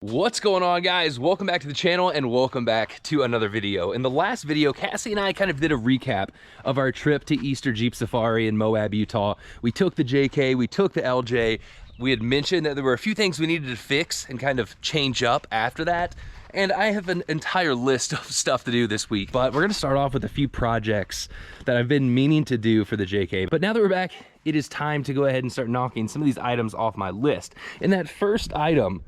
What's going on, guys? Welcome back to the channel and welcome back to another video. In the last video, Cassie and I kind of did a recap of our trip to Easter Jeep Safari in Moab, Utah. We took the JK, we took the LJ. We had mentioned that there were a few things we needed to fix and kind of change up after that. And I have an entire list of stuff to do this week, but we're gonna start off with a few projects that I've been meaning to do for the JK. But now that we're back, it is time to go ahead and start knocking some of these items off my list. And that first item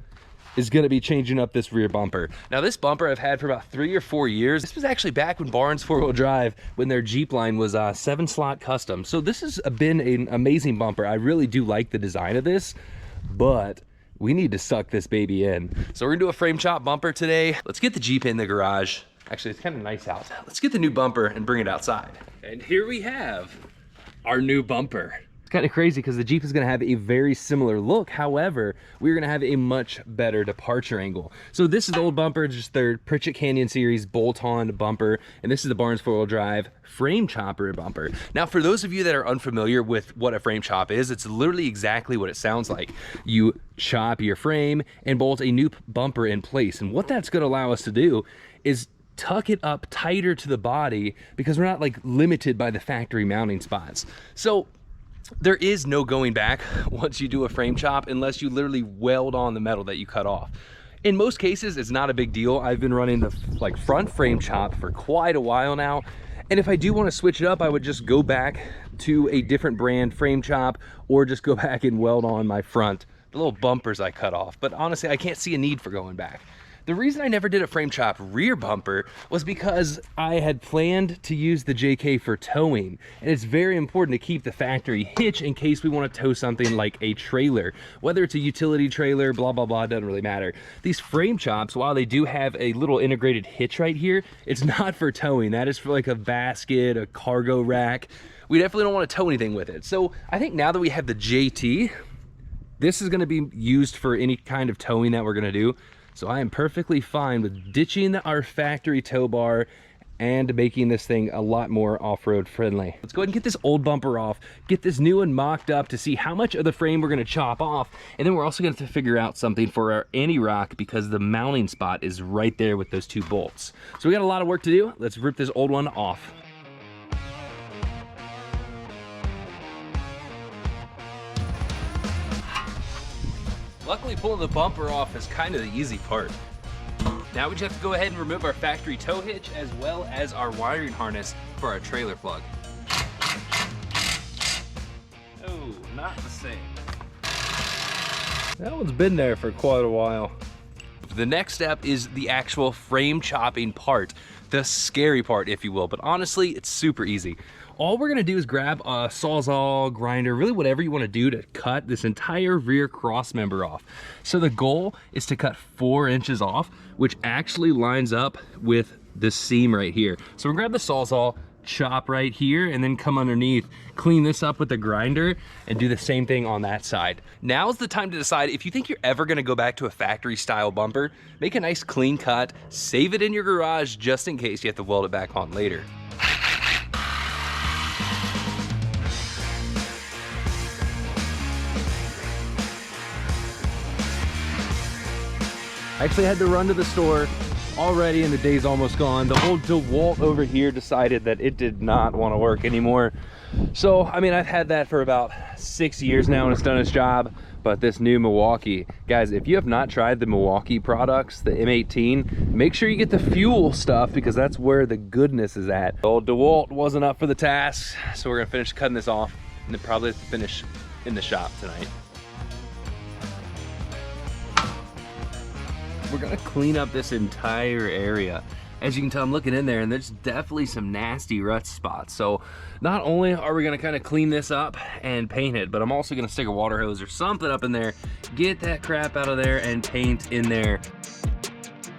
is gonna be changing up this rear bumper. Now this bumper I've had for about 3 or 4 years. This was actually back when Barnes 4-wheel drive, when their Jeep line was 7-slot custom. So this has been an amazing bumper. I really do like the design of this, but we need to suck this baby in. So we're gonna do a frame chop bumper today. Let's get the Jeep in the garage. Actually, it's kind of nice out. Let's get the new bumper and bring it outside. And here we have our new bumper. Kind of crazy because the Jeep is going to have a very similar look. However, we're going to have a much better departure angle. So this is the old bumper, just their Pritchett Canyon series bolt-on bumper, and this is the Barnes 4-wheel drive frame chopper bumper. Now, for those of you that are unfamiliar with what a frame chop is, it's literally exactly what it sounds like. You chop your frame and bolt a new bumper in place, and what that's going to allow us to do is tuck it up tighter to the body because we're not like limited by the factory mounting spots. So there is no going back once you do a frame chop unless you literally weld on the metal that you cut off. In most cases, it's not a big deal. I've been running the front frame chop for quite a while now. And if I do want to switch it up, I would just go back to a different brand frame chop or just go back and weld on my front, the little bumpers I cut off. But honestly, I can't see a need for going back. The reason I never did a frame chop rear bumper was because I had planned to use the JK for towing, and it's very important to keep the factory hitch in case we want to tow something like a trailer, whether it's a utility trailer, blah blah blah, doesn't really matter. These frame chops, while they do have a little integrated hitch right here, it's not for towing. That is for like a basket, a cargo rack. We definitely don't want to tow anything with it. So I think now that we have the JT, this is going to be used for any kind of towing that we're going to do. So I am perfectly fine with ditching our factory tow bar and making this thing a lot more off-road friendly. Let's go ahead and get this old bumper off, get this new one mocked up to see how much of the frame we're gonna chop off. And then we're also gonna have to figure out something for our anti-rock because the mounting spot is right there with those 2 bolts. So we got a lot of work to do. Let's rip this old one off. Luckily, pulling the bumper off is kind of the easy part. Now we just have to go ahead and remove our factory tow hitch as well as our wiring harness for our trailer plug. Oh, not the same. That one's been there for quite a while. The next step is the actual frame chopping part, the scary part, if you will, but honestly, it's super easy. All we're gonna do is grab a Sawzall, grinder, really whatever you wanna do to cut this entire rear cross member off. So the goal is to cut 4 inches off, which actually lines up with this seam right here. So we're gonna grab the Sawzall, chop right here, and then come underneath, clean this up with the grinder, and do the same thing on that side. Now's the time to decide if you think you're ever gonna go back to a factory style bumper. Make a nice clean cut, save it in your garage just in case you have to weld it back on later. I actually had to run to the store already and the day's almost gone. The old DeWalt over here decided that it did not want to work anymore. So, I mean, I've had that for about 6 years now and it's done its job. But this new Milwaukee, guys, if you have not tried the Milwaukee products, the M18, make sure you get the fuel stuff because that's where the goodness is at. The old DeWalt wasn't up for the task, so we're gonna finish cutting this off and then probably finish in the shop tonight. We're gonna clean up this entire area. As you can tell, I'm looking in there and there's definitely some nasty rut spots. So not only are we gonna kind of clean this up and paint it, but I'm also gonna stick a water hose or something up in there, get that crap out of there and paint in there.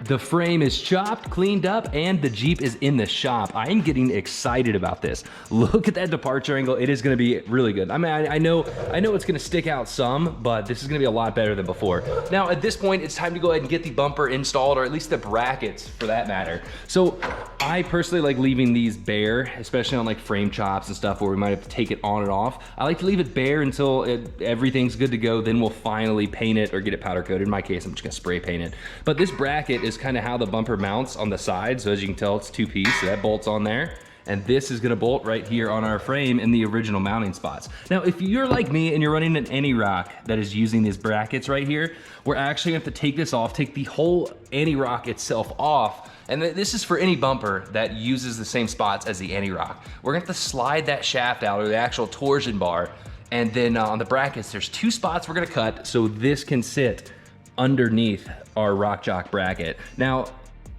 The frame is chopped, cleaned up, and the Jeep is in the shop. I am getting excited about this. Look at that departure angle. It is gonna be really good. I mean, I know it's gonna stick out some, but this is gonna be a lot better than before. Now, at this point, it's time to go ahead and get the bumper installed, or at least the brackets for that matter. So I personally like leaving these bare, especially on like frame chops and stuff where we might have to take it on and off. I like to leave it bare until everything's good to go, then we'll finally paint it or get it powder coated. In my case, I'm just gonna spray paint it. But this bracket is kind of how the bumper mounts on the side. So as you can tell, it's two-piece, so that bolts on there. And this is gonna bolt right here on our frame in the original mounting spots. Now, if you're like me and you're running an anti-rock that is using these brackets right here, we're actually gonna have to take this off, take the whole anti-rock itself off. And this is for any bumper that uses the same spots as the anti-rock. We're gonna have to slide that shaft out, or the actual torsion bar. And then on the brackets, there's 2 spots we're gonna cut so this can sit underneath our Rockjock bracket. Now,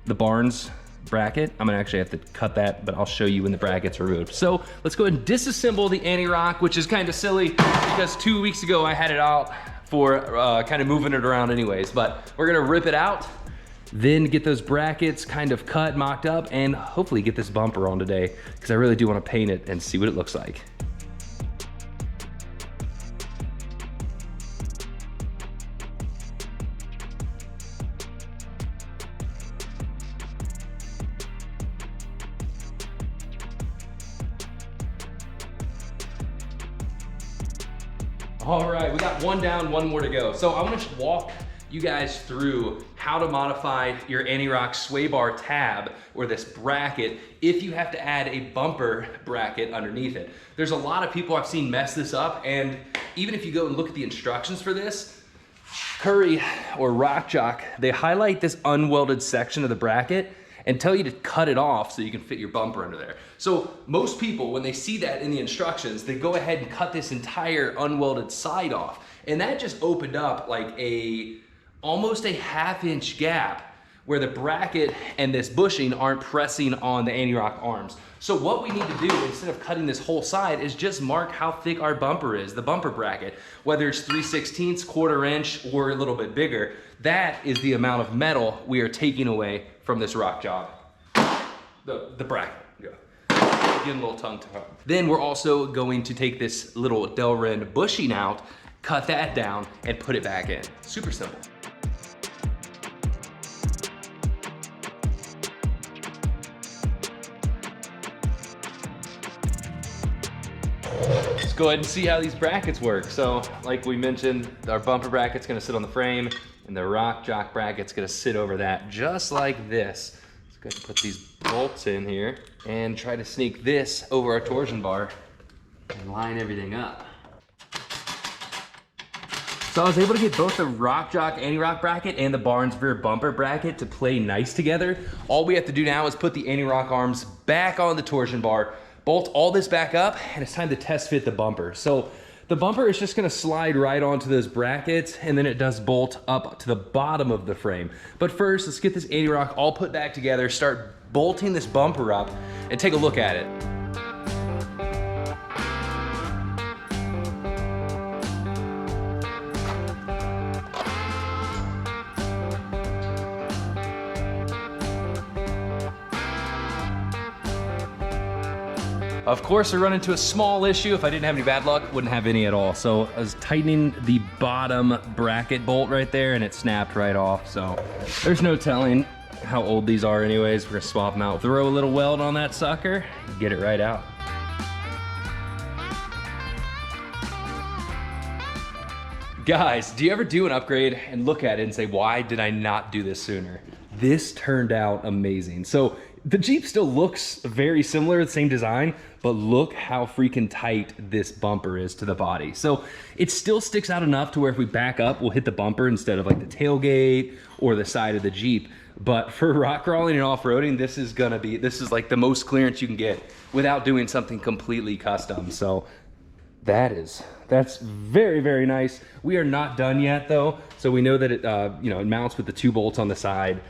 the Barnes bracket, I'm gonna actually have to cut that, but I'll show you when the bracket's removed. So let's go ahead and disassemble the anti-rock, which is kind of silly because 2 weeks ago I had it out for kind of moving it around anyways, but we're gonna rip it out, then get those brackets kind of cut, mocked up, and hopefully get this bumper on today because I really do wanna paint it and see what it looks like. All right, we got one down, one more to go. So I wanna walk you guys through how to modify your anti-rock sway bar tab or this bracket if you have to add a bumper bracket underneath it. There's a lot of people I've seen mess this up, and even if you go and look at the instructions for this, Curry or Rockjock, they highlight this unwelded section of the bracket and tell you to cut it off so you can fit your bumper under there. So most people, when they see that in the instructions, they go ahead and cut this entire unwelded side off. And that just opened up like almost a ½ inch gap where the bracket and this bushing aren't pressing on the anti-rock arms. So what we need to do, instead of cutting this whole side, is just mark how thick our bumper is, the bumper bracket. Whether it's 3/16, ¼ inch, or a little bit bigger, that is the amount of metal we are taking away from this Rockjock. The bracket. Yeah. Getting a little tongue-tied. Then we're also going to take this little Delrin bushing out, cut that down, and put it back in. Super simple. Let's go ahead and see how these brackets work. So, like we mentioned, our bumper bracket's gonna sit on the frame, and the Rockjock bracket's gonna sit over that, just like this. Let's go ahead and put these bolts in here, and try to sneak this over our torsion bar, and line everything up. So I was able to get both the Rockjock anti-rock bracket and the Barnes rear bumper bracket to play nice together. All we have to do now is put the anti-rock arms back on the torsion bar, bolt all this back up, and it's time to test fit the bumper. So the bumper is just gonna slide right onto those brackets, and then it does bolt up to the bottom of the frame. But first, let's get this anti-rock all put back together, start bolting this bumper up, and take a look at it. Of course, I run into a small issue. If I didn't have any bad luck, wouldn't have any at all. So I was tightening the bottom bracket bolt right there, and it snapped right off. So there's no telling how old these are anyways. We're gonna swap them out. Throw a little weld on that sucker, get it right out. Guys, do you ever do an upgrade and look at it and say, why did I not do this sooner? This turned out amazing. So the Jeep still looks very similar, the same design, but look how freaking tight this bumper is to the body. So it still sticks out enough to where if we back up, we'll hit the bumper instead of like the tailgate or the side of the Jeep. But for rock crawling and off-roading, this is like the most clearance you can get without doing something completely custom. So that's very, very nice. We are not done yet though. So we know that it, it mounts with the 2 bolts on the side,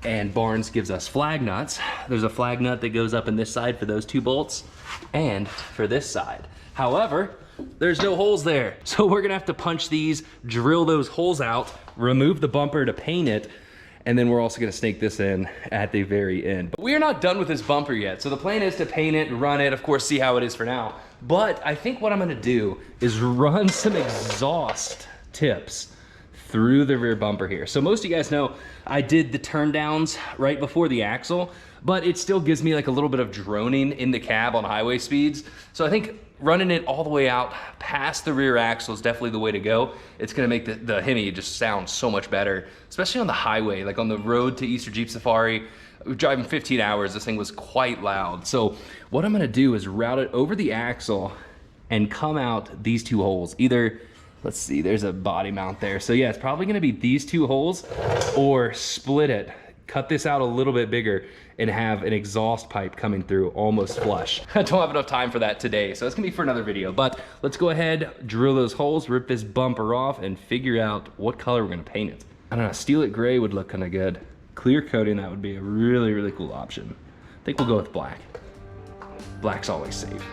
and Barnes gives us flag nuts. There's a flag nut that goes up in this side for those 2 bolts and for this side. However, there's no holes there. So we're gonna have to punch these, drill those holes out, remove the bumper to paint it, and then we're also gonna snake this in at the very end. But we are not done with this bumper yet. So the plan is to paint it, run it, of course, see how it is for now. But I think what I'm gonna do is run some exhaust tips through the rear bumper here. So most of you guys know I did the turn downs right before the axle, but it still gives me like a little bit of droning in the cab on highway speeds. So I think running it all the way out past the rear axle is definitely the way to go. It's gonna make the Hemi just sound so much better, especially on the highway, like on the road to Easter Jeep Safari. We were driving 15 hours, this thing was quite loud. So what I'm gonna do is route it over the axle and come out these two holes. Either, let's see, there's a body mount there. So yeah, it's probably gonna be these two holes, or split it, cut this out a little bit bigger and have an exhaust pipe coming through almost flush. I don't have enough time for that today, so it's gonna be for another video. But let's go ahead, drill those holes, rip this bumper off, and figure out what color we're gonna paint it. I don't know, steel it gray would look kinda good. Clear coating, that would be a really, really cool option. I think we'll go with black. Black's always safe.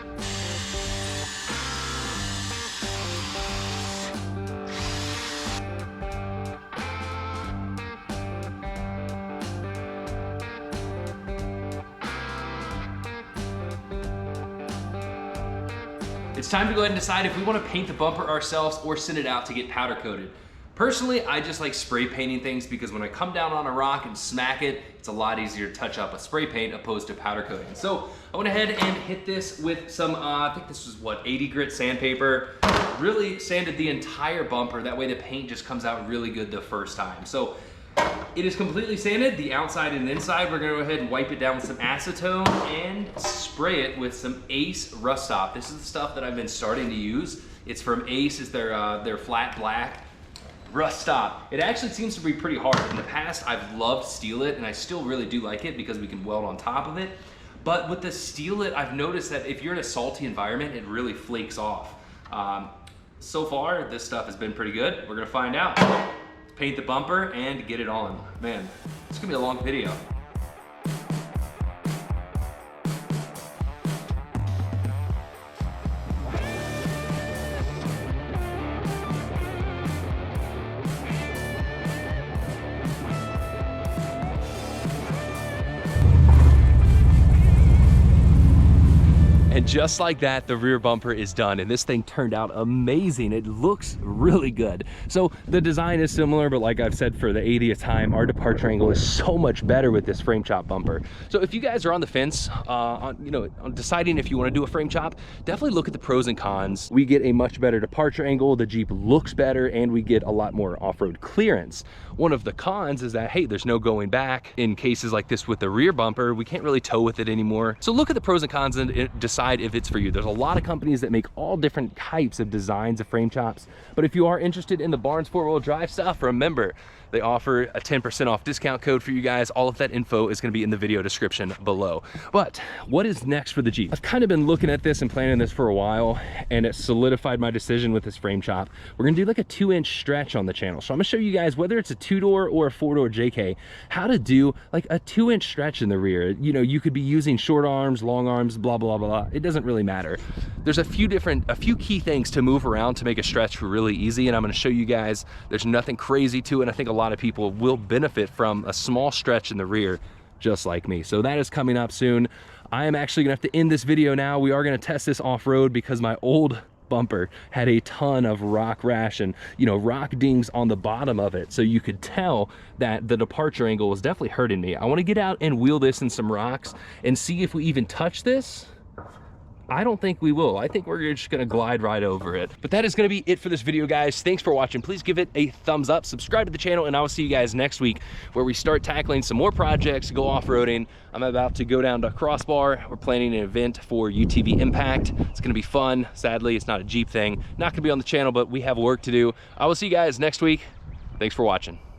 It's time to go ahead and decide if we want to paint the bumper ourselves or send it out to get powder coated. Personally, I just like spray painting things because when I come down on a rock and smack it, it's a lot easier to touch up a spray paint opposed to powder coating. So I went ahead and hit this with some, I think this was what, 80 grit sandpaper. Really sanded the entire bumper. That way the paint just comes out really good the first time. So it is completely sanded, the outside and inside. We're gonna go ahead and wipe it down with some acetone and spray it with some Ace Rust Stop. This is the stuff that I've been starting to use. It's from Ace, it's their flat black Rust Stop. It actually seems to be pretty hard. In the past, I've loved Steel It, and I still really do like it because we can weld on top of it. But with the Steel It, I've noticed that if you're in a salty environment, it really flakes off. So far, this stuff has been pretty good. We're gonna find out. Paint the bumper and get it on. Man, it's gonna be a long video. And just like that, the rear bumper is done, and this thing turned out amazing. It looks really good. So the design is similar, but like I've said for the 80th time, our departure angle is so much better with this frame chop bumper. So if you guys are on the fence on deciding if you want to do a frame chop, definitely look at the pros and cons. We get a much better departure angle, the Jeep looks better, and we get a lot more off-road clearance. One of the cons is that, hey, there's no going back. In cases like this with the rear bumper, we can't really tow with it anymore. So look at the pros and cons and decide if it's for you. There's a lot of companies that make all different types of designs of frame chops, but if you are interested in the Barnes 4-wheel drive stuff, remember, they offer a 10% off discount code for you guys. All of that info is gonna be in the video description below. But what is next for the Jeep? I've kind of been looking at this and planning this for a while, and it solidified my decision with this frame chop. We're gonna do like a 2-inch stretch on the channel. So I'm gonna show you guys, whether it's a 2-door or a 4-door JK, how to do like a 2-inch stretch in the rear. You know, you could be using short arms, long arms, blah, blah, blah. It doesn't really matter. There's a few key things to move around to make a stretch really easy, and I'm gonna show you guys. There's nothing crazy to it, and I think a lot of people will benefit from a small stretch in the rear, just like me. So that is coming up soon. I am actually gonna have to end this video now. We are gonna test this off-road because my old bumper had a ton of rock rash and, you know, rock dings on the bottom of it. So you could tell that the departure angle was definitely hurting me. I wanna get out and wheel this in some rocks and see if we even touch this. I don't think we will. I think we're just gonna glide right over it. But that is gonna be it for this video, guys. Thanks for watching. Please give it a thumbs up, subscribe to the channel, and I will see you guys next week where we start tackling some more projects, go off-roading. I'm about to go down to Crossbar. We're planning an event for UTV Impact. It's gonna be fun. Sadly, it's not a Jeep thing. Not gonna be on the channel, but we have work to do. I will see you guys next week. Thanks for watching.